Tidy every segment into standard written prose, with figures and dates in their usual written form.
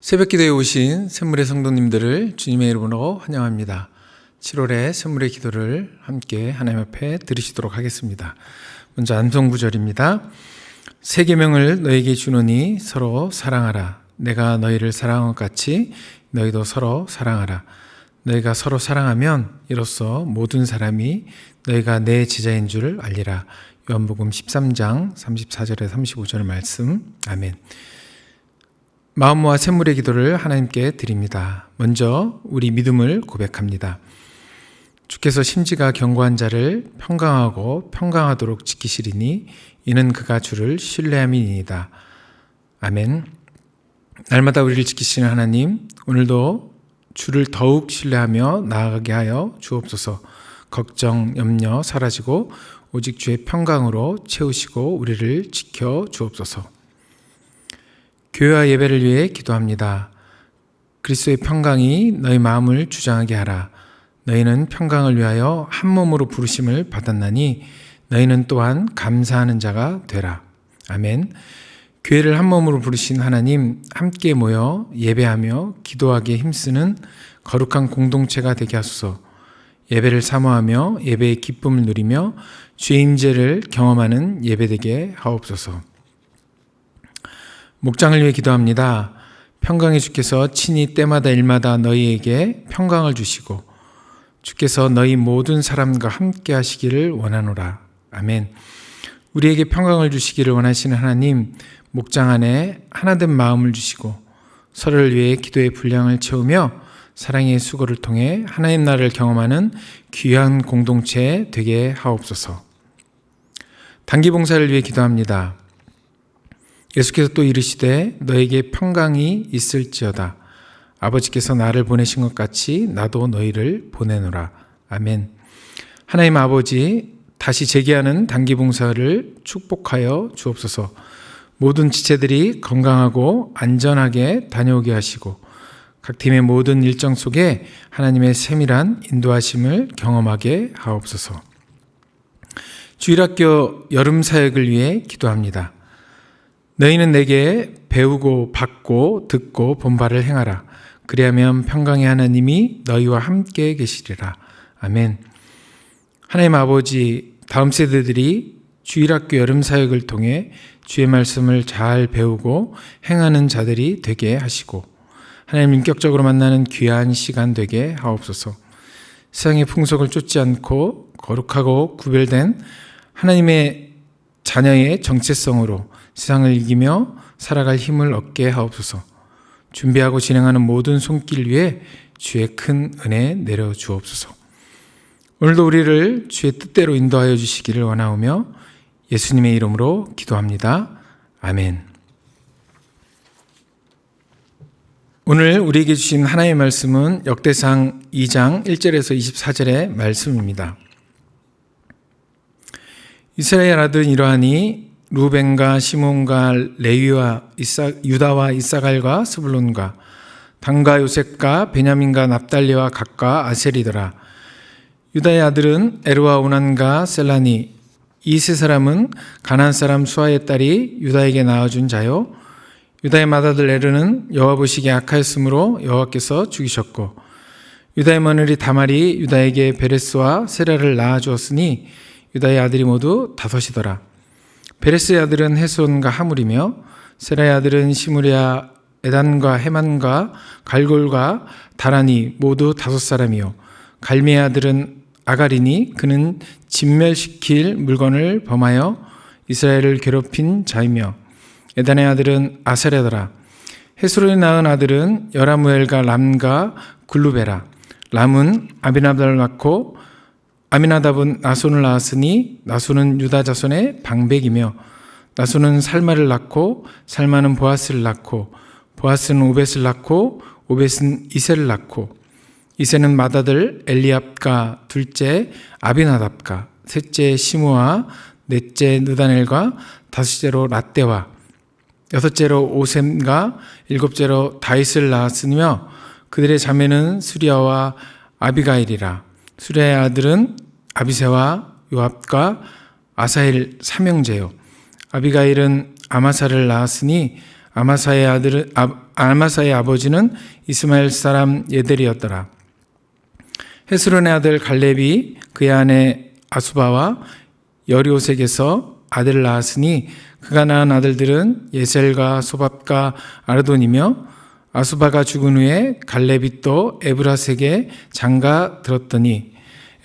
새벽기도에 오신 샘물의 성도님들을 주님의 이름으로 환영합니다. 7월의 샘물의 기도를 함께 하나님 앞에 드리시도록 하겠습니다. 먼저 암송구절입니다. 새 계명을 너에게 주노니 서로 사랑하라. 내가 너희를 사랑한 것 같이 너희도 서로 사랑하라. 너희가 서로 사랑하면 이로써 모든 사람이 너희가 내 제자인 줄 알리라. 요한복음 13장 34절에 35절 말씀. 아멘. 마음 모아 샘물의 기도를 하나님께 드립니다. 먼저 우리 믿음을 고백합니다. 주께서 심지가 견고한 자를 평강하고 평강하도록 지키시리니 이는 그가 주를 신뢰함이니이다. 아멘. 날마다 우리를 지키시는 하나님, 오늘도 주를 더욱 신뢰하며 나아가게 하여 주옵소서. 걱정, 염려 사라지고 오직 주의 평강으로 채우시고 우리를 지켜 주옵소서. 교회와 예배를 위해 기도합니다. 그리스도의 평강이 너희 마음을 주장하게 하라. 너희는 평강을 위하여 한 몸으로 부르심을 받았나니 너희는 또한 감사하는 자가 되라. 아멘. 교회를 한 몸으로 부르신 하나님, 함께 모여 예배하며 기도하기에 힘쓰는 거룩한 공동체가 되게 하소서. 예배를 사모하며 예배의 기쁨을 누리며 주의 임재를 경험하는 예배되게 하옵소서. 목장을 위해 기도합니다. 평강의 주께서 친히 때마다 일마다 너희에게 평강을 주시고 주께서 너희 모든 사람과 함께 하시기를 원하노라. 아멘. 우리에게 평강을 주시기를 원하시는 하나님, 목장 안에 하나된 마음을 주시고 서로를 위해 기도의 분량을 채우며 사랑의 수고를 통해 하나님 나라를 경험하는 귀한 공동체 되게 하옵소서. 단기 봉사를 위해 기도합니다. 예수께서 또 이르시되 너에게 평강이 있을지어다. 아버지께서 나를 보내신 것 같이 나도 너희를 보내노라. 아멘. 하나님 아버지, 다시 재개하는 단기 봉사를 축복하여 주옵소서. 모든 지체들이 건강하고 안전하게 다녀오게 하시고 각 팀의 모든 일정 속에 하나님의 세밀한 인도하심을 경험하게 하옵소서. 주일학교 여름 사역을 위해 기도합니다. 너희는 내게 배우고 받고 듣고 본 바를 행하라. 그리하면 평강의 하나님이 너희와 함께 계시리라. 아멘. 하나님 아버지, 다음 세대들이 주일학교 여름 사역을 통해 주의 말씀을 잘 배우고 행하는 자들이 되게 하시고 하나님 인격적으로 만나는 귀한 시간 되게 하옵소서. 세상의 풍속을 쫓지 않고 거룩하고 구별된 하나님의 자녀의 정체성으로 세상을 이기며 살아갈 힘을 얻게 하옵소서. 준비하고 진행하는 모든 손길 위에 주의 큰 은혜 내려 주옵소서. 오늘도 우리를 주의 뜻대로 인도하여 주시기를 원하오며 예수님의 이름으로 기도합니다. 아멘. 오늘 우리에게 주신 하나님의 말씀은 역대상 2장 1절에서 24절의 말씀입니다. 이스라엘 아들은 이러하니 루벤과 시몬과 레위와 유다와 이사갈과 스불론과 단과 요셉과 베냐민과 납달리와 gad과 아셀이더라. 유다의 아들은 에르와 오난과 셀라니. 이 세 사람은 가나안 사람 수아의 딸이 유다에게 낳아준 자요. 유다의 맏아들 에르는 여호와 보시기에 악하였으므로 여호와께서 죽이셨고 유다의 며느리 다말이 유다에게 베레스와 세라를 낳아주었으니 유다의 아들이 모두 5이더라. 베레스의 아들은 헤스론과 하물이며 세라의 아들은 시므리아, 에단과 헤만과 갈골과 다라니 모두 5사람이요. 갈미의 아들은 아가리니 그는 진멸시킬 물건을 범하여 이스라엘을 괴롭힌 자이며 에단의 아들은 아사랴더라. 헤스론이 낳은 아들은 여라무엘과 람과 굴루베라. 람은 아비나답을 낳고 아미나답은 나손을 낳았으니 나손은 유다 자손의 방백이며 나손은 살마를 낳고 살마는 보아스를 낳고 보아스는 오벳을 낳고 오벳은 이세를 낳고 이세는 맏아들 엘리압과 둘째 아비나답과 셋째 시므와 넷째 느다넬과 다섯째로 낫대와 여섯째로 오셈과 일곱째로 다윗을 낳았으며 그들의 자매는 수리아와 아비가일이라. 수리아의 아들은 아비새와 요압과 아사헬 삼형제요. 아비가일은 아마사를 낳았으니 아마사의 아들은 아마사의 아버지는 이스마엘 사람 예델이었더라. 헤스론의 아들 갈렙이 그의 아내 아수바와 여리오색에서 아들을 낳았으니 그가 낳은 아들들은 예셀과 소밥과 아르돈이며 아수바가 죽은 후에 갈렙이 또 에브라색에 장가 들었더니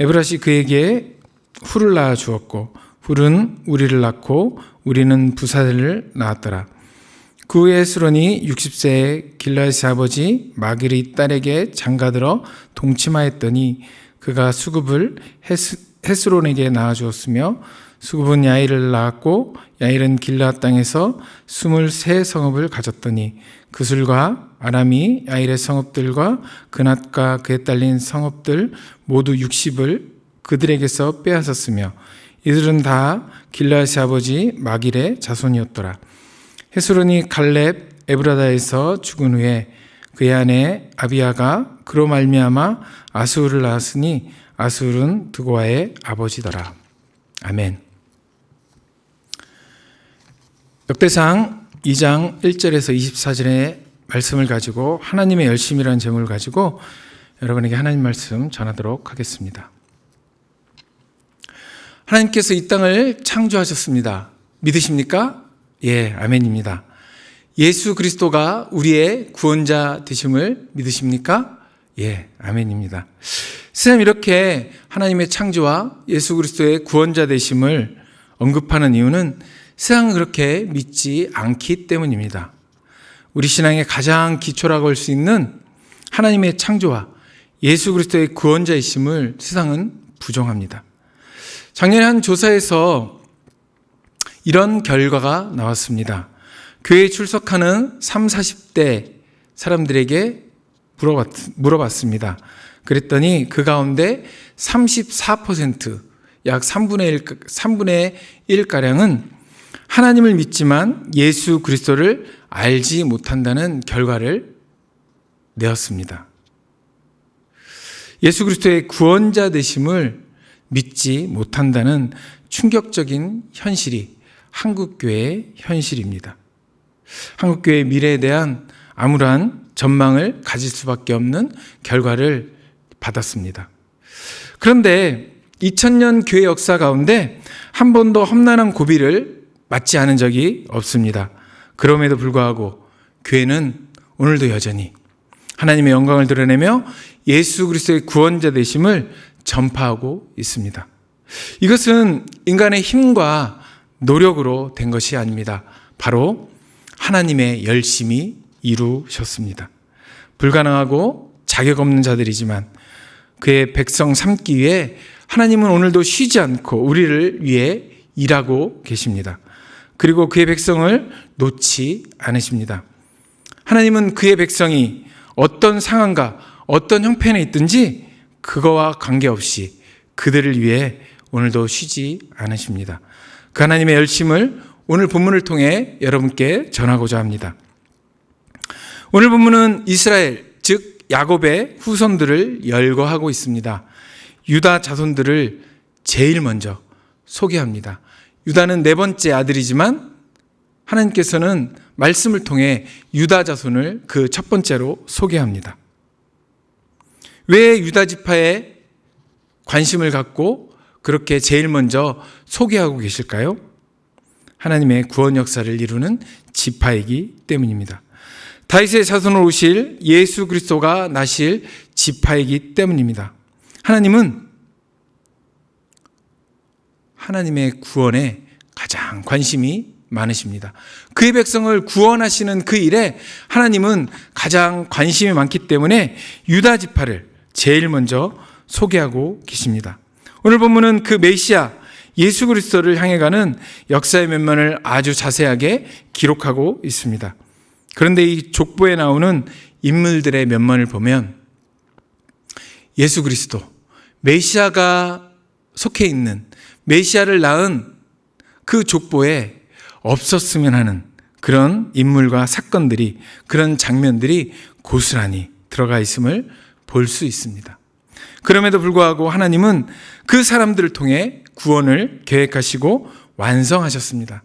에브라시 그에게 훌을 낳아 주었고 훌은 우리를 낳고 우리는 부사들을 낳았더라. 그 후에 헤스론이 60세에 길라앗의 아버지 마길의 딸에게 장가들어 동침하였더니 그가 수굽을 헤스론에게 낳아주었으며 수굽은 야일을 낳았고 야일은 길라앗 땅에서 23성읍을 가졌더니 그술과 아람이 야일의 성읍들과 그낫과 그에 딸린 성읍들 모두 60을 그들에게서 빼앗았으며 이들은 다 길라앗의 아버지 마길의 자손이었더라. 헤스론이 갈렙 에브라다에서 죽은 후에 그의 아내 아비야가 그로 말미암아 아스울을 낳았으니 아스울은 드고아의 아버지더라. 아멘. 역대상 2장 1절에서 24절의 말씀을 가지고 하나님의 열심이라는 제목을 가지고 여러분에게 하나님 말씀 전하도록 하겠습니다. 하나님께서 이 땅을 창조하셨습니다. 믿으십니까? 예, 아멘입니다. 예수 그리스도가 우리의 구원자 되심을 믿으십니까? 예, 아멘입니다. 세상 이렇게 하나님의 창조와 예수 그리스도의 구원자 되심을 언급하는 이유는 세상은 그렇게 믿지 않기 때문입니다. 우리 신앙의 가장 기초라고 할 수 있는 하나님의 창조와 예수 그리스도의 구원자이심을 세상은 부정합니다. 작년에 한 조사에서 이런 결과가 나왔습니다. 교회에 출석하는 30, 40대 사람들에게 물어봤습니다. 그랬더니 그 가운데 34%, 약 3분의 1가량은 하나님을 믿지만 예수 그리스도를 알지 못한다는 결과를 내었습니다. 예수 그리스도의 구원자 되심을 믿지 못한다는 충격적인 현실이 한국교회의 현실입니다. 한국교회의 미래에 대한 암울한 전망을 가질 수밖에 없는 결과를 받았습니다. 그런데 2000년 교회 역사 가운데 한 번도 험난한 고비를 맞지 않은 적이 없습니다. 그럼에도 불구하고 교회는 오늘도 여전히 하나님의 영광을 드러내며 예수 그리스도의 구원자 되심을 전파하고 있습니다. 이것은 인간의 힘과 노력으로 된 것이 아닙니다. 바로 하나님의 열심이 이루셨습니다. 불가능하고 자격 없는 자들이지만 그의 백성 삼기 위해 하나님은 오늘도 쉬지 않고 우리를 위해 일하고 계십니다. 그리고 그의 백성을 놓지 않으십니다. 하나님은 그의 백성이 어떤 상황과 어떤 형편에 있든지 그거와 관계없이 그들을 위해 오늘도 쉬지 않으십니다. 그 하나님의 열심을 오늘 본문을 통해 여러분께 전하고자 합니다. 오늘 본문은 이스라엘, 즉 야곱의 후손들을 열거하고 있습니다. 유다 자손들을 제일 먼저 소개합니다. 유다는 네 번째 아들이지만 하나님께서는 말씀을 통해 유다 자손을 그 첫 번째로 소개합니다. 왜 유다 지파에 관심을 갖고 그렇게 제일 먼저 소개하고 계실까요? 하나님의 구원 역사를 이루는 지파이기 때문입니다. 다윗의 자손으로 오실 예수 그리스도가 나실 지파이기 때문입니다. 하나님은 하나님의 구원에 가장 관심이 많으십니다. 그의 백성을 구원하시는 그 일에 하나님은 가장 관심이 많기 때문에 유다 지파를 제일 먼저 소개하고 계십니다. 오늘 본문은 그 메시아 예수 그리스도를 향해 가는 역사의 면면을 아주 자세하게 기록하고 있습니다. 그런데 이 족보에 나오는 인물들의 면면을 보면 예수 그리스도, 메시아가 속해 있는 메시아를 낳은 그 족보에 없었으면 하는 그런 인물과 사건들이, 그런 장면들이 고스란히 들어가 있음을 볼 수 있습니다. 그럼에도 불구하고 하나님은 그 사람들을 통해 구원을 계획하시고 완성하셨습니다.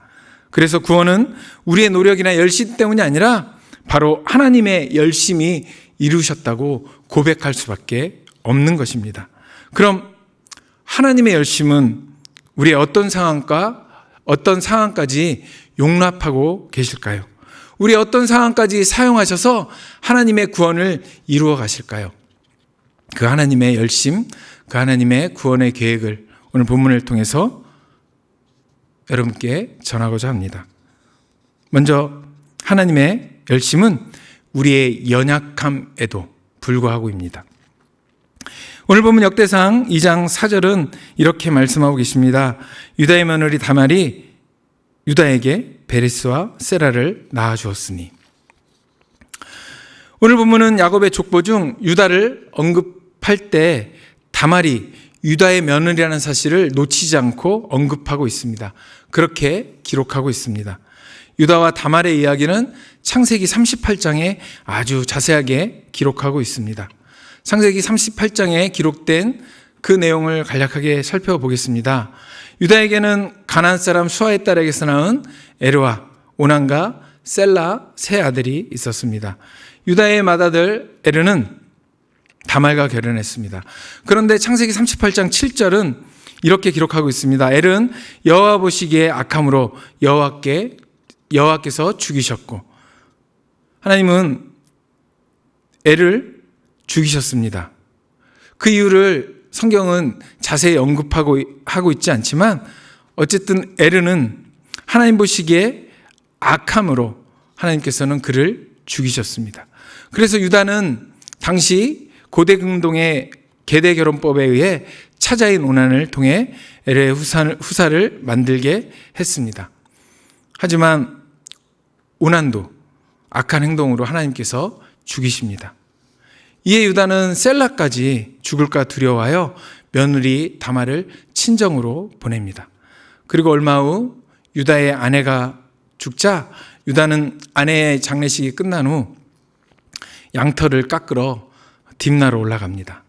그래서 구원은 우리의 노력이나 열심 때문이 아니라 바로 하나님의 열심이 이루셨다고 고백할 수밖에 없는 것입니다. 그럼 하나님의 열심은 우리의 어떤 상황까지 용납하고 계실까요? 우리의 어떤 상황까지 사용하셔서 하나님의 구원을 이루어 가실까요? 그 하나님의 열심, 그 하나님의 구원의 계획을 오늘 본문을 통해서 여러분께 전하고자 합니다. 먼저 하나님의 열심은 우리의 연약함에도 불구하고입니다. 오늘 본문 역대상 2장 4절은 이렇게 말씀하고 계십니다. 유다의 며느리 다말이 유다에게 베레스와 세라를 낳아주었으니. 오늘 본문은 야곱의 족보 중 유다를 언급할 때 다말이 유다의 며느리라는 사실을 놓치지 않고 언급하고 있습니다. 그렇게 기록하고 있습니다. 유다와 다말의 이야기는 창세기 38장에 아주 자세하게 기록하고 있습니다. 창세기 38장에 기록된 그 내용을 간략하게 살펴보겠습니다. 유다에게는 가나안 사람 수아의 딸에게서 낳은 에르와, 오난과 셀라 세 아들이 있었습니다. 유다의 맏아들 에르는 다말과 결혼했습니다. 그런데 창세기 38장 7절은 이렇게 기록하고 있습니다. 엘은 여호와 보시기에 악함으로 여호와께서 죽이셨고, 하나님은 엘을 죽이셨습니다. 그 이유를 성경은 자세히 언급하고 있지 않지만 어쨌든 엘은 하나님 보시기에 악함으로 하나님께서는 그를 죽이셨습니다. 그래서 유다는 당시 고대 근동의 계대 결혼법에 의해 차자인 오난을 통해 엘의 후사를 만들게 했습니다. 하지만 오난도 악한 행동으로 하나님께서 죽이십니다. 이에 유다는 셀라까지 죽을까 두려워하여 며느리 다말을 친정으로 보냅니다. 그리고 얼마 후 유다의 아내가 죽자 유다는 아내의 장례식이 끝난 후 양털을 깎으러 딥나로 올라갑니다.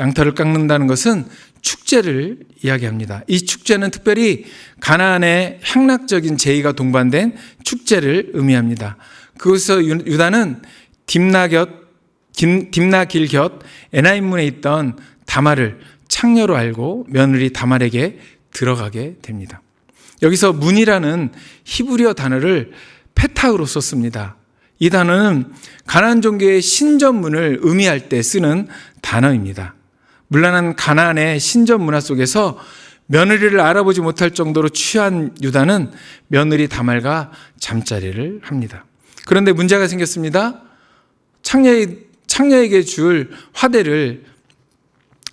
양털을 깎는다는 것은 축제를 이야기합니다. 이 축제는 특별히 가나안의 향락적인 제의가 동반된 축제를 의미합니다. 그것에서 유다는 딥나 길 곁 에나임문에 있던 다말을 창녀로 알고 며느리 다말에게 들어가게 됩니다. 여기서 문이라는 히브리어 단어를 페탁으로 썼습니다. 이 단어는 가나안 종교의 신전문을 의미할 때 쓰는 단어입니다. 물란한 가나안의 신전 문화 속에서 며느리를 알아보지 못할 정도로 취한 유다는 며느리 다말과 잠자리를 합니다. 그런데 문제가 생겼습니다. 창녀에게 줄 화대를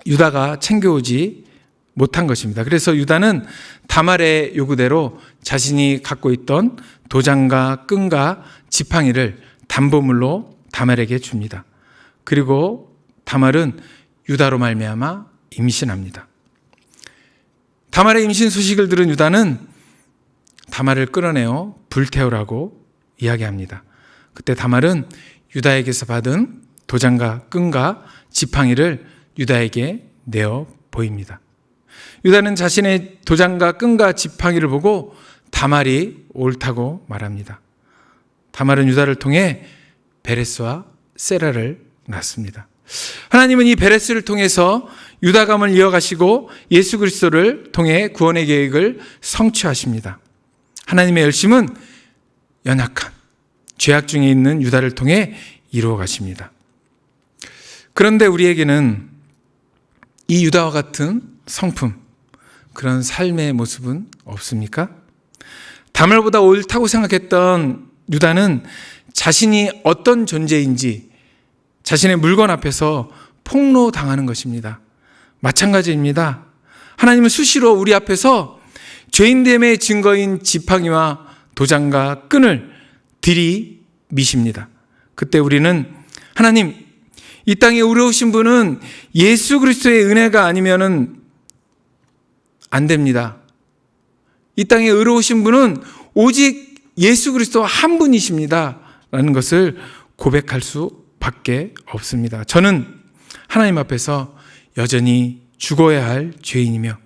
유다가 챙겨오지 못한 것입니다. 그래서 유다는 다말의 요구대로 자신이 갖고 있던 도장과 끈과 지팡이를 담보물로 다말에게 줍니다. 그리고 다말은 유다로 말미암아 임신합니다. 다말의 임신 소식을 들은 유다는 다말을 끌어내어 불태우라고 이야기합니다. 그때 다말은 유다에게서 받은 도장과 끈과 지팡이를 유다에게 내어 보입니다. 유다는 자신의 도장과 끈과 지팡이를 보고 다말이 옳다고 말합니다. 다말은 유다를 통해 베레스와 세라를 낳습니다. 하나님은 이 베레스를 통해서 유다 가문을 이어가시고 예수 그리스도를 통해 구원의 계획을 성취하십니다. 하나님의 열심은 연약한 죄악 중에 있는 유다를 통해 이루어 가십니다. 그런데 우리에게는 이 유다와 같은 성품, 그런 삶의 모습은 없습니까? 다말보다 옳다고 생각했던 유다는 자신이 어떤 존재인지 자신의 물건 앞에서 폭로당하는 것입니다. 마찬가지입니다. 하나님은 수시로 우리 앞에서 죄인됨의 증거인 지팡이와 도장과 끈을 들이미십니다. 그때 우리는 하나님, 이 땅에 의로우신 분은 예수 그리스도의 은혜가 아니면은 안 됩니다. 이 땅에 의로우신 분은 오직 예수 그리스도 한 분이십니다. 라는 것을 고백할 수밖에 없습니다. 저는 하나님 앞에서 여전히 죽어야 할 죄인이며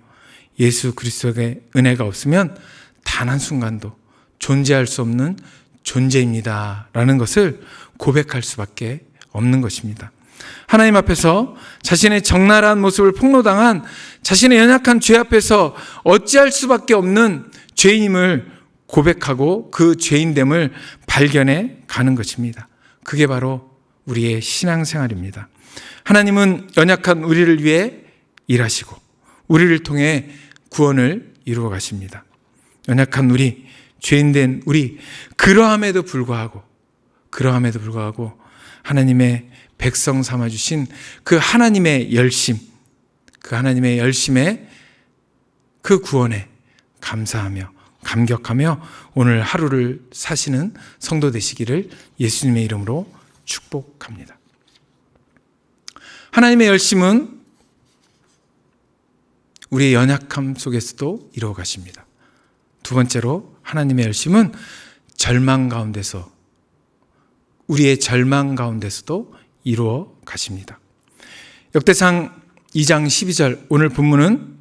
예수 그리스도의 은혜가 없으면 단 한순간도 존재할 수 없는 존재입니다 라는 것을 고백할 수밖에 없는 것입니다. 하나님 앞에서 자신의 적나라한 모습을 폭로당한 자신의 연약한 죄 앞에서 어찌할 수밖에 없는 죄인임을 고백하고 그 죄인됨을 발견해 가는 것입니다. 그게 바로 우리의 신앙생활입니다. 하나님은 연약한 우리를 위해 일하시고 우리를 통해 구원을 이루어 가십니다. 연약한 우리, 죄인된 우리, 그러함에도 불구하고 하나님의 백성 삼아주신 그 하나님의 열심, 그 하나님의 열심에 그 구원에 감사하며 감격하며 오늘 하루를 사시는 성도 되시기를 예수님의 이름으로 축복합니다. 하나님의 열심은 우리의 연약함 속에서도 이루어 가십니다. 두 번째로 하나님의 열심은 절망 가운데서, 우리의 절망 가운데서도 이루어 가십니다. 역대상 2장 12절, 오늘 본문은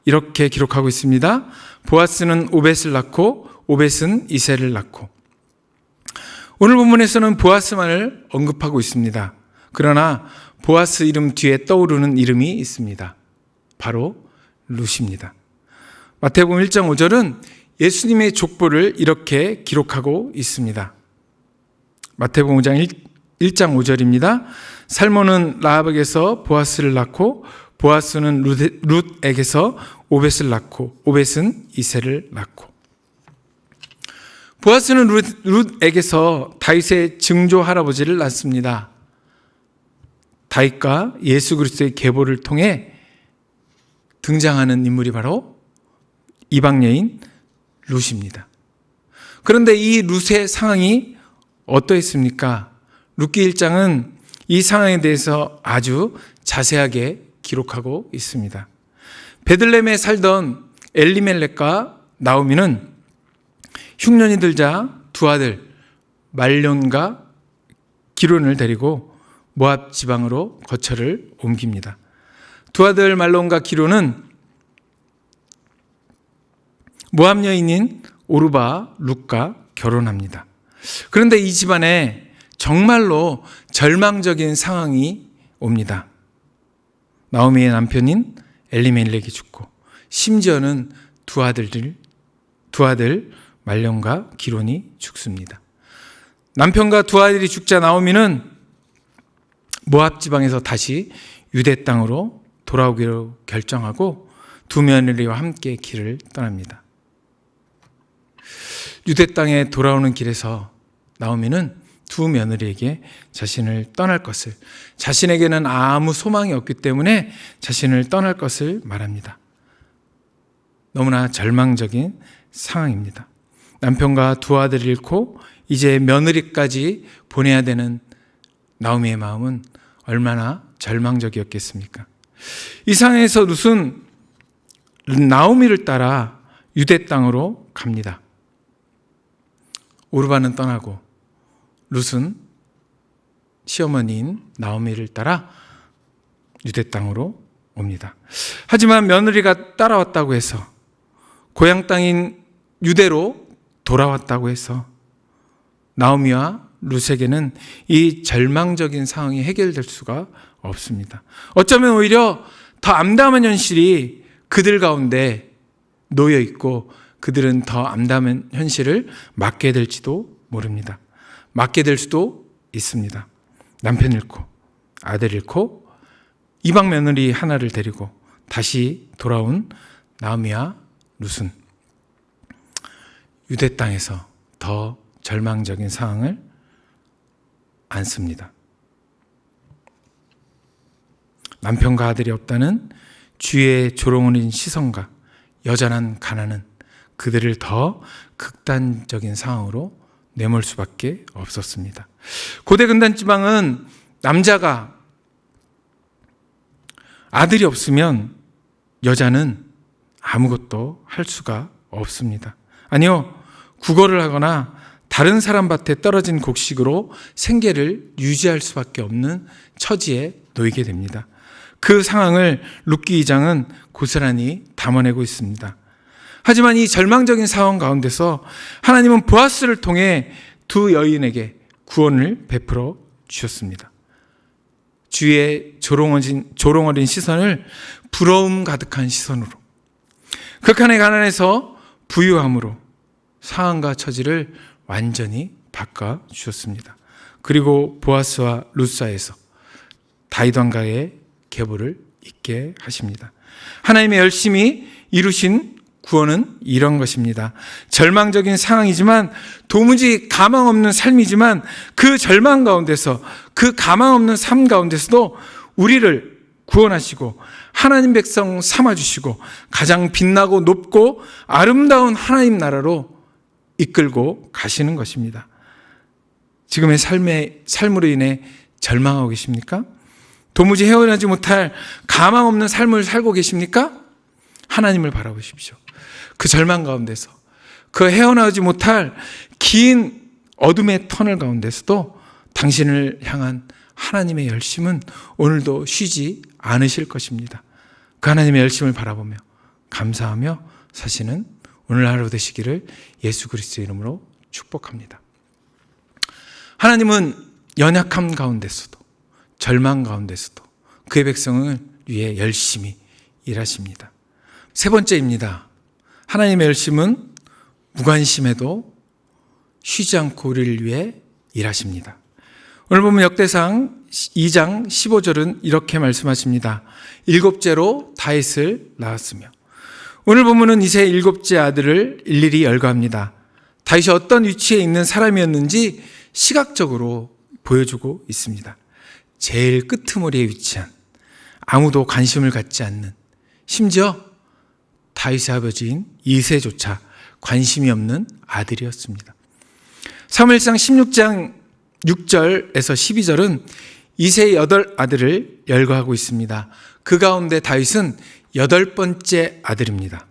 이렇게 기록하고 있습니다. 보아스는 오벳을 낳고 오벳은 이새를 낳고. 오늘 본문에서는 보아스만을 언급하고 있습니다. 그러나 보아스 이름 뒤에 떠오르는 이름이 있습니다. 바로 룻입니다. 마태복음 1장 5절은 예수님의 족보를 이렇게 기록하고 있습니다. 마태복음 5장 1장 5절입니다. 살몬은 라합에게서 보아스를 낳고 보아스는 룻에게서 오벳을 낳고 오벳은 이새를 낳고. 보아스는 룻에게서 다윗의 증조 할아버지를 낳습니다. 다윗과 예수 그리스도의 계보를 통해 등장하는 인물이 바로 이방 여인 룻입니다. 그런데 이 룻의 상황이 어떠했습니까? 룻기 1장은 이 상황에 대해서 아주 자세하게 기록하고 있습니다. 베들레헴에 살던 엘리멜렉과 나오미는 흉년이 들자 두 아들 말론과 기론을 데리고 모압 지방으로 거처를 옮깁니다. 두 아들 말론과 기론은 모압 여인인 오르바 룻과 결혼합니다. 그런데 이 집안에 정말로 절망적인 상황이 옵니다. 나오미의 남편인 엘리멜렉이 죽고 심지어는 두 아들 말론과 기론이 죽습니다. 남편과 두 아들이 죽자 나오미는 모압 지방에서 다시 유대 땅으로 돌아오기로 결정하고 두 며느리와 함께 길을 떠납니다. 유대 땅에 돌아오는 길에서 나오미는 두 며느리에게 자신을 떠날 것을, 자신에게는 아무 소망이 없기 때문에 자신을 떠날 것을 말합니다. 너무나 절망적인 상황입니다. 남편과 두 아들을 잃고 이제 며느리까지 보내야 되는 나오미의 마음은 얼마나 절망적이었겠습니까? 이 상황에서 룻은 나오미를 따라 유대 땅으로 갑니다. 오르바는 떠나고 룻은 시어머니인 나오미를 따라 유대 땅으로 옵니다. 하지만 며느리가 따라왔다고 해서, 고향 땅인 유대로 돌아왔다고 해서 나오미와 룻에게는 이 절망적인 상황이 해결될 수가 없습니다. 어쩌면 오히려 더 암담한 현실이 그들 가운데 놓여 있고 그들은 더 암담한 현실을 맞게 될지도 모릅니다. 맞게 될 수도 있습니다. 남편 잃고 아들 잃고 이방 며느리 하나를 데리고 다시 돌아온 나오미와 룻은 유대 땅에서 더 절망적인 상황을 안습니다. 남편과 아들이 없다는 주위의 조롱하는 시선과 여전한 가난은 그들을 더 극단적인 상황으로 내몰 수밖에 없었습니다. 고대 근단 지방은 남자가 아들이 없으면 여자는 아무것도 할 수가 없습니다. 아니요, 구걸을 하거나 다른 사람 밭에 떨어진 곡식으로 생계를 유지할 수밖에 없는 처지에 놓이게 됩니다. 그 상황을 룻기 2장은 고스란히 담아내고 있습니다. 하지만 이 절망적인 상황 가운데서 하나님은 보아스를 통해 두 여인에게 구원을 베풀어 주셨습니다. 주의 조롱어린 시선을 부러움 가득한 시선으로, 극한의 가난에서 부유함으로 상황과 처지를 완전히 바꿔주셨습니다. 그리고 보아스와 룻 사이에서 다윗 왕가의 계보를 잇게 하십니다. 하나님의 열심히 이루신 구원은 이런 것입니다. 절망적인 상황이지만, 도무지 가망 없는 삶이지만, 그 절망 가운데서, 그 가망 없는 삶 가운데서도 우리를 구원하시고 하나님 백성 삼아주시고 가장 빛나고 높고 아름다운 하나님 나라로 이끌고 가시는 것입니다. 지금의 삶으로 인해 절망하고 계십니까? 도무지 헤어나지 못할 가망 없는 삶을 살고 계십니까? 하나님을 바라보십시오. 그 절망 가운데서, 그 헤어나오지 못할 긴 어둠의 터널 가운데서도 당신을 향한 하나님의 열심은 오늘도 쉬지 않으실 것입니다. 그 하나님의 열심을 바라보며 감사하며 사시는 오늘 하루 되시기를 예수 그리스도의 이름으로 축복합니다. 하나님은 연약함 가운데서도, 절망 가운데서도 그의 백성을 위해 열심히 일하십니다. 세 번째입니다. 하나님의 열심은 무관심해도 쉬지 않고 우리를 위해 일하십니다. 오늘 보면 역대상 2장 15절은 이렇게 말씀하십니다. 일곱째로 다윗을 낳았으며. 오늘 본문은 이새의 일곱째 아들을 일일이 열거합니다. 다윗이 어떤 위치에 있는 사람이었는지 시각적으로 보여주고 있습니다. 제일 끄트머리에 위치한, 아무도 관심을 갖지 않는, 심지어 다윗의 아버지인 이새조차 관심이 없는 아들이었습니다. 사무엘상 16장 6절에서 12절은 이새의 8아들을 열거하고 있습니다. 그 가운데 다윗은 8번째 아들입니다.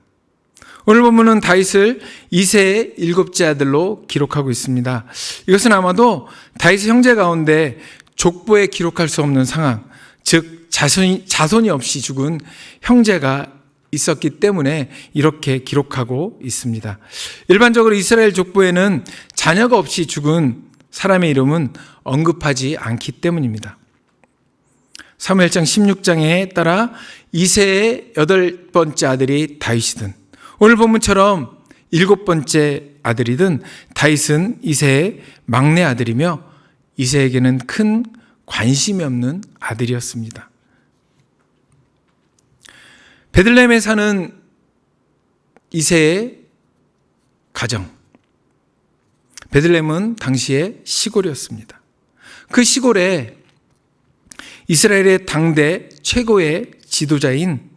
오늘 본문은 다윗을 이새의 7째 아들로 기록하고 있습니다. 이것은 아마도 다윗의 형제 가운데 족보에 기록할 수 없는 상황, 즉 자손이 없이 죽은 형제가 있었기 때문에 이렇게 기록하고 있습니다. 일반적으로 이스라엘 족보에는 자녀가 없이 죽은 사람의 이름은 언급하지 않기 때문입니다. 사무엘상 16장에 따라 이새의 8번째 아들이 다윗이든 오늘 본문처럼 7번째 아들이든 다윗은 이새의 막내 아들이며 이새에게는 큰 관심이 없는 아들이었습니다. 베들레헴에 사는 이새의 가정, 베들레헴은 당시의 시골이었습니다. 그 시골에 이스라엘의 당대 최고의 지도자인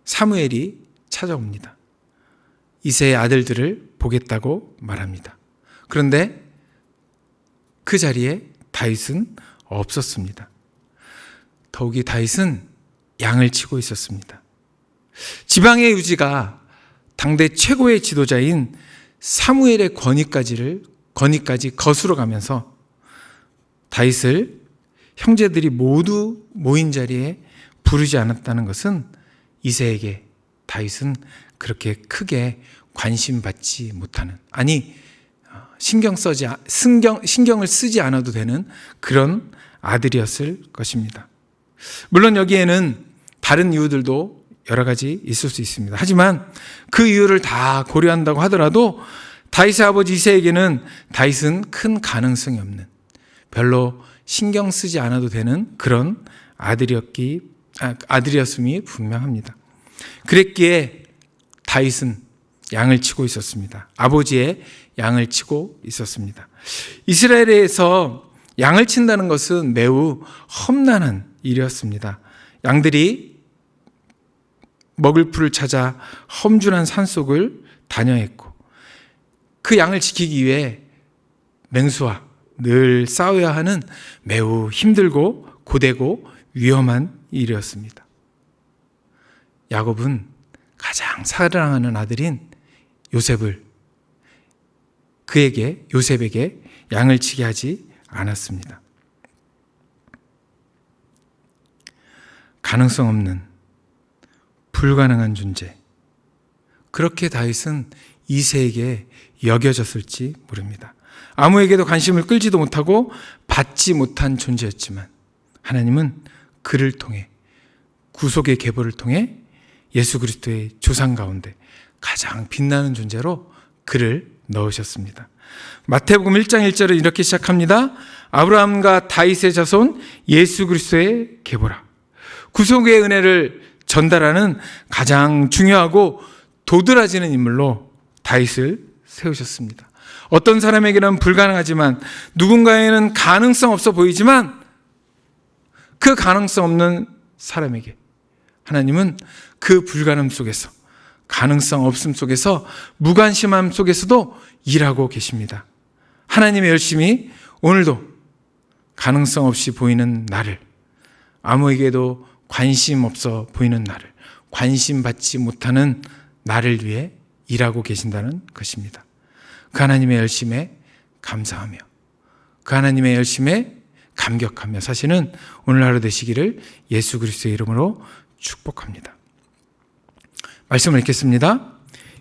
사무엘이 찾아옵니다. 이새의 아들들을 보겠다고 말합니다. 그런데 그 자리에 다윗은 없었습니다. 더욱이 다윗은 양을 치고 있었습니다. 지방의 유지가 당대 최고의 지도자인 사무엘의 권위까지 거스러 가면서 다윗을 형제들이 모두 모인 자리에 부르지 않았다는 것은 이새에게 다윗은 그렇게 크게 관심받지 못하는, 아니 신경을 쓰지 않아도 되는 그런 아들이었을 것입니다. 물론 여기에는 다른 이유들도 여러 가지 있을 수 있습니다. 하지만 그 이유를 다 고려한다고 하더라도 다윗의 아버지 이새에게는 다윗은 큰 가능성이 없는, 별로 신경 쓰지 않아도 되는 그런 아들이었음이 분명합니다. 그랬기에 다윗은 양을 치고 있었습니다. 아버지의 양을 치고 있었습니다. 이스라엘에서 양을 친다는 것은 매우 험난한 일이었습니다. 양들이 먹을 풀을 찾아 험준한 산속을 다녀야 했고, 그 양을 지키기 위해 맹수와 늘 싸워야 하는 매우 힘들고 고되고 위험한 일이었습니다. 야곱은 가장 사랑하는 아들인 요셉에게 양을 치게 하지 않았습니다. 가능성 없는, 불가능한 존재, 그렇게 다윗은 이새에게 여겨졌을지 모릅니다. 아무에게도 관심을 끌지도 못하고 받지 못한 존재였지만 하나님은 그를 통해 구속의 계보를 통해 예수 그리스도의 조상 가운데 가장 빛나는 존재로 그를 넣으셨습니다. 마태복음 1장 1절은 이렇게 시작합니다. 아브라함과 다윗의 자손 예수 그리스도의 계보라. 구속의 은혜를 전달하는 가장 중요하고 도드라지는 인물로 다윗을 세우셨습니다. 어떤 사람에게는 불가능하지만 누군가에는 가능성 없어 보이지만 그 가능성 없는 사람에게 하나님은 그 불가능 속에서, 가능성 없음 속에서, 무관심함 속에서도 일하고 계십니다. 하나님의 열심이 오늘도 가능성 없이 보이는 나를, 아무에게도 관심 없어 보이는 나를, 관심 받지 못하는 나를 위해 일하고 계신다는 것입니다. 그 하나님의 열심에 감사하며, 그 하나님의 열심에 감격하며 사시는 오늘 하루 되시기를 예수 그리스도의 이름으로 축복합니다. 말씀을 읽겠습니다.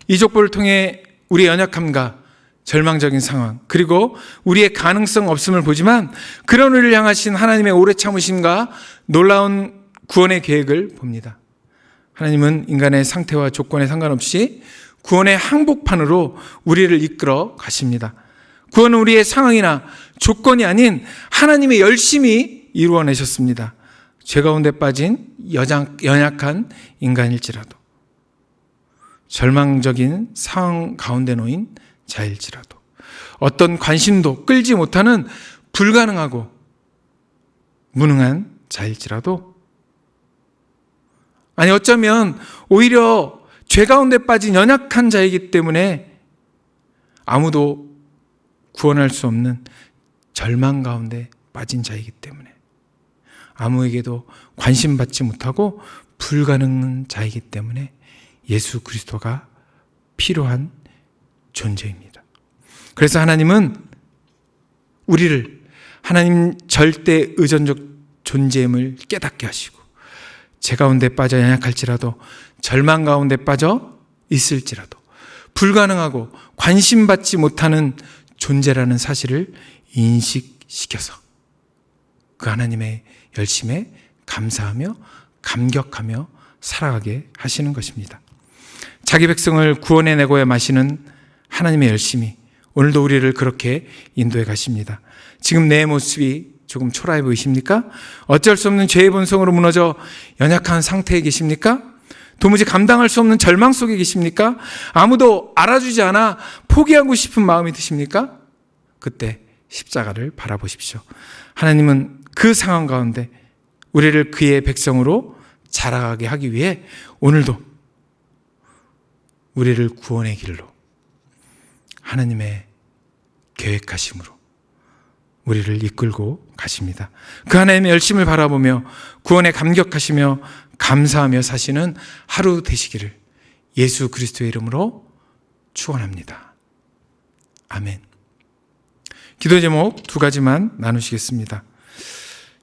이 족보를 통해 우리의 연약함과 절망적인 상황, 그리고 우리의 가능성 없음을 보지만 그런 우리를 향하신 하나님의 오래 참으심과 놀라운 구원의 계획을 봅니다. 하나님은 인간의 상태와 조건에 상관없이 구원의 항복판으로 우리를 이끌어 가십니다. 구원은 우리의 상황이나 조건이 아닌 하나님의 열심히 이루어내셨습니다. 죄 가운데 빠진 연약한 인간일지라도, 절망적인 상황 가운데 놓인 자일지라도, 어떤 관심도 끌지 못하는 불가능하고 무능한 자일지라도, 아니 어쩌면 오히려 죄 가운데 빠진 연약한 자이기 때문에 아무도 구원할 수 없는 절망 가운데 빠진 자이기 때문에 아무에게도 관심 받지 못하고 불가능한 자이기 때문에 예수 그리스도가 필요한 존재입니다. 그래서 하나님은 우리를 하나님 절대 의존적 존재임을 깨닫게 하시고, 죄 가운데 빠져 연약할지라도, 절망 가운데 빠져 있을지라도 불가능하고 관심 받지 못하는 존재라는 사실을 인식시켜서 그 하나님의 열심에 감사하며 감격하며 살아가게 하시는 것입니다. 자기 백성을 구원해내고야 마시는 하나님의 열심이 오늘도 우리를 그렇게 인도해 가십니다. 지금 내 모습이 조금 초라해 보이십니까? 어쩔 수 없는 죄의 본성으로 무너져 연약한 상태에 계십니까? 도무지 감당할 수 없는 절망 속에 계십니까? 아무도 알아주지 않아 포기하고 싶은 마음이 드십니까? 그때 십자가를 바라보십시오. 하나님은 그 상황 가운데 우리를 그의 백성으로 자라가게 하기 위해 오늘도 우리를 구원의 길로 하나님의 계획하심으로 우리를 이끌고 가십니다. 그 하나님의 열심을 바라보며 구원에 감격하시며 감사하며 사시는 하루 되시기를 예수 그리스도의 이름으로 축원합니다. 아멘. 기도 제목 두 가지만 나누시겠습니다.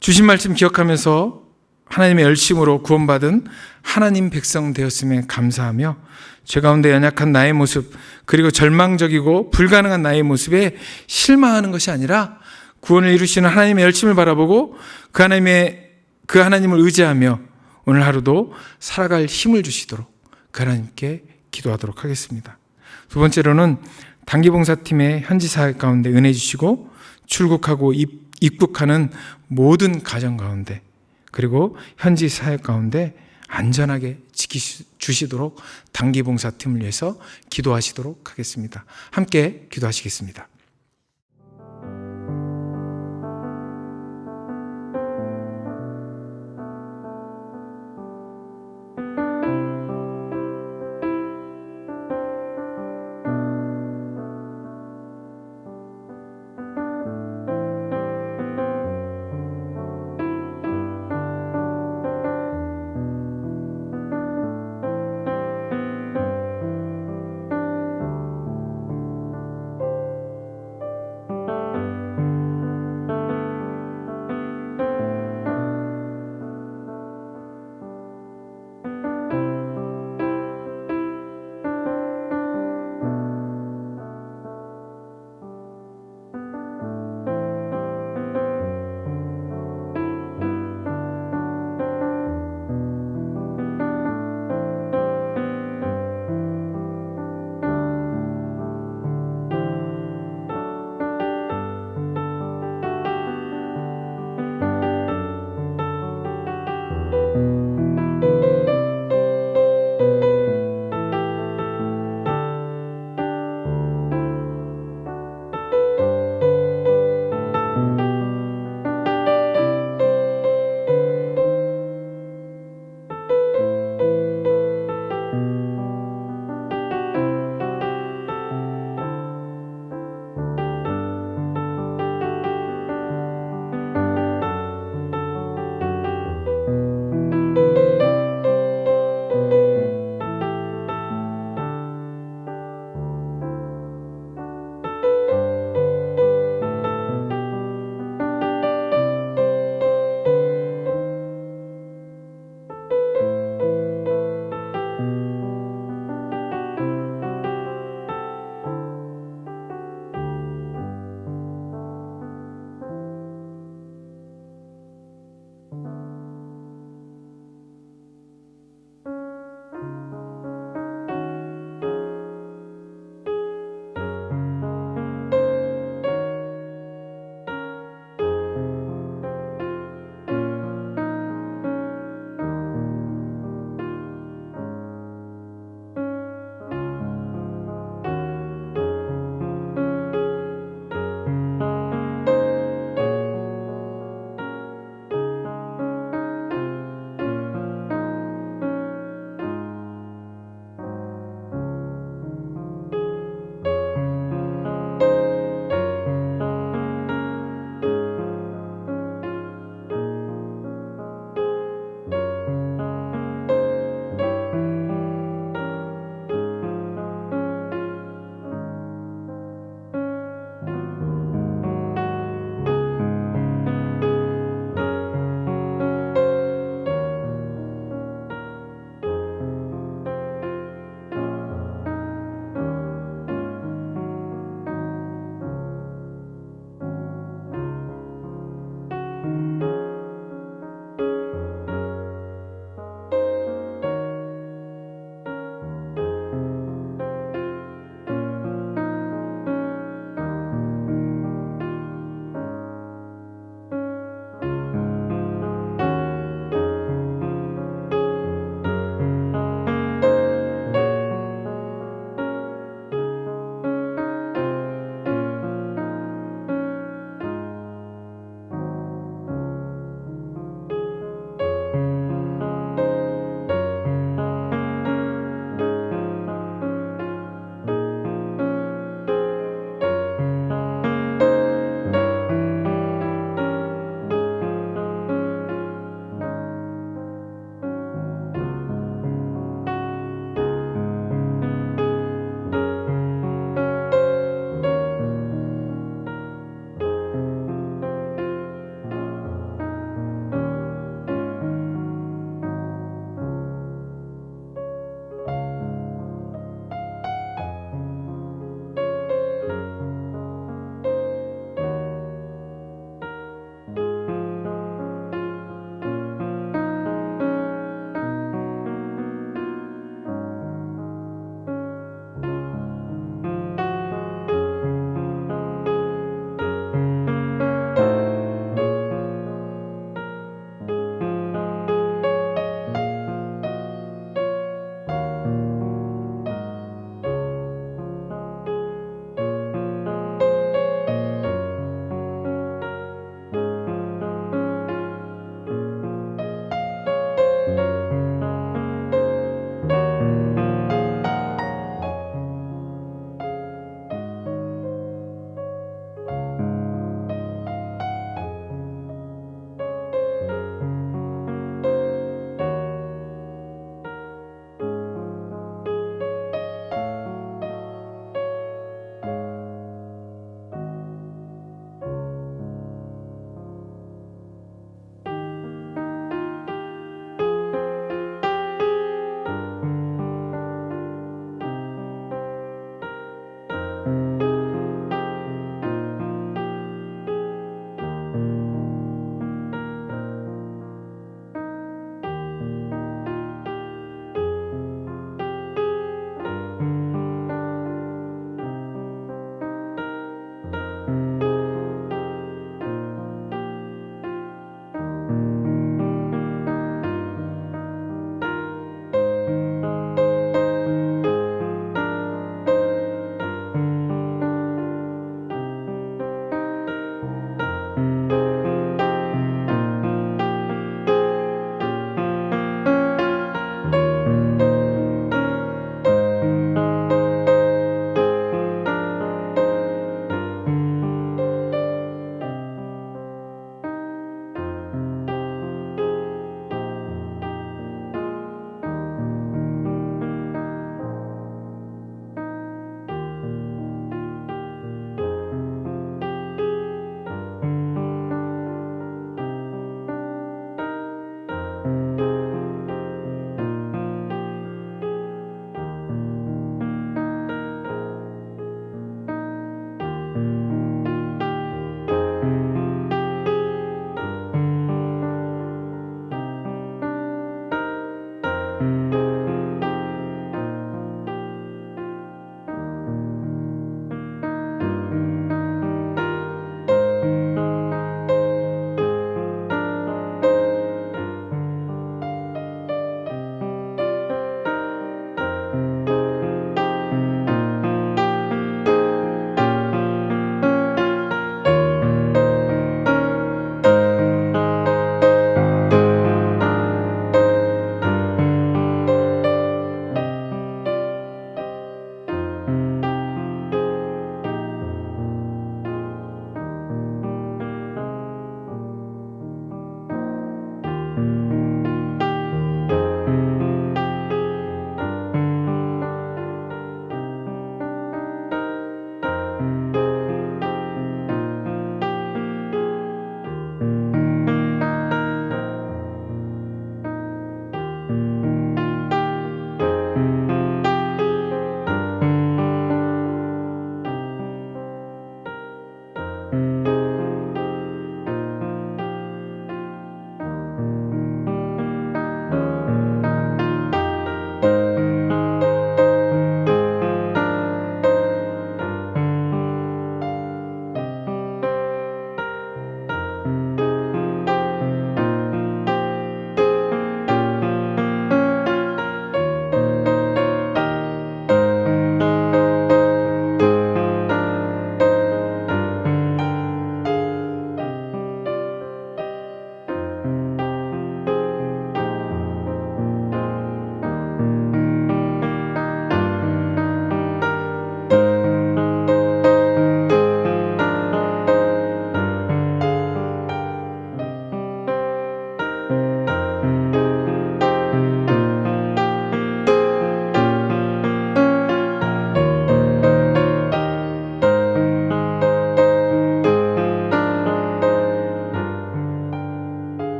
주신 말씀 기억하면서 하나님의 열심으로 구원받은 하나님 백성 되었음에 감사하며 죄 가운데 연약한 나의 모습, 그리고 절망적이고 불가능한 나의 모습에 실망하는 것이 아니라 구원을 이루시는 하나님의 열심을 바라보고 그 하나님을 의지하며 오늘 하루도 살아갈 힘을 주시도록 그 하나님께 기도하도록 하겠습니다. 두 번째로는 단기봉사팀의 현지 사역 가운데 은혜 주시고 출국하고 입국하는 모든 가정 가운데, 그리고 현지 사역 가운데 안전하게 지키주시도록 단기봉사팀을 위해서 기도하시도록 하겠습니다. 함께 기도하시겠습니다.